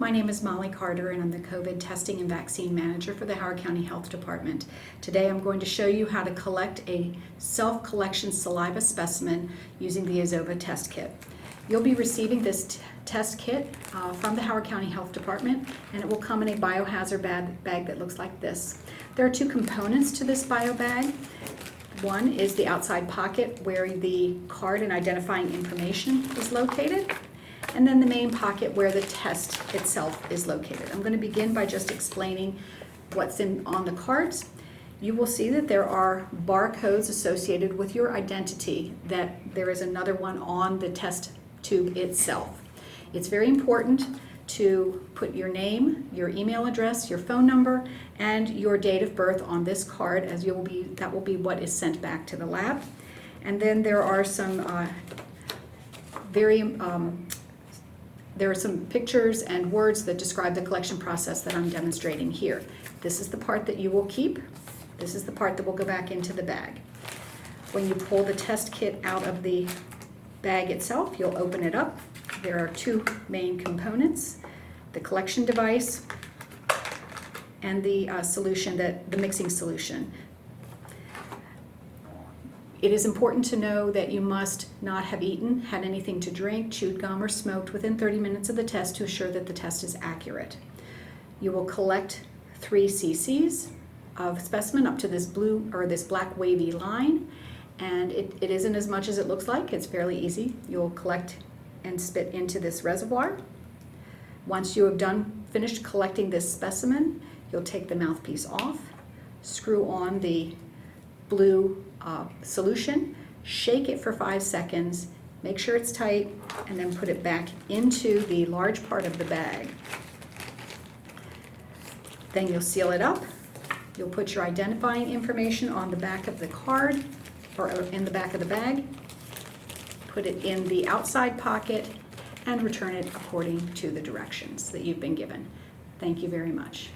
My name is Molly Carter and I'm the COVID testing and vaccine manager for the Howard County Health Department. Today I'm going to show you how to collect a self-collection saliva specimen using the Azova test kit. You'll be receiving this test kit from the Howard County Health Department, and it will come in a biohazard bag that looks like this. There are two components to this bio bag. One is the outside pocket where the card and identifying information is located, and then the main pocket where the test itself is located. I'm going to begin by just explaining what's on the cards. You will see that there are barcodes associated with your identity, that there is another one on the test tube itself. It's very important to put your name, your email address, your phone number, and your date of birth on this card, as that will be what is sent back to the lab. And then there are some there are some pictures and words that describe the collection process that I'm demonstrating here. This is the part that you will keep. This is the part that will go back into the bag. When you pull the test kit out of the bag itself, you'll open it up. There are two main components: the collection device and the the mixing solution. It is important to know that you must not have eaten, had anything to drink, chewed gum, or smoked within 30 minutes of the test to assure that the test is accurate. You will collect 3 cc's of specimen up to this blue or this black wavy line, and it isn't as much as it looks like. It's fairly easy. You'll collect and spit into this reservoir. Once you have finished collecting this specimen, you'll take the mouthpiece off, screw on the blue solution, shake it for 5 seconds, make sure it's tight, and then put it back into the large part of the bag. Then you'll seal it up. You'll put your identifying information on the back of the card or in the back of the bag, put it in the outside pocket, and return it according to the directions that you've been given. Thank you very much.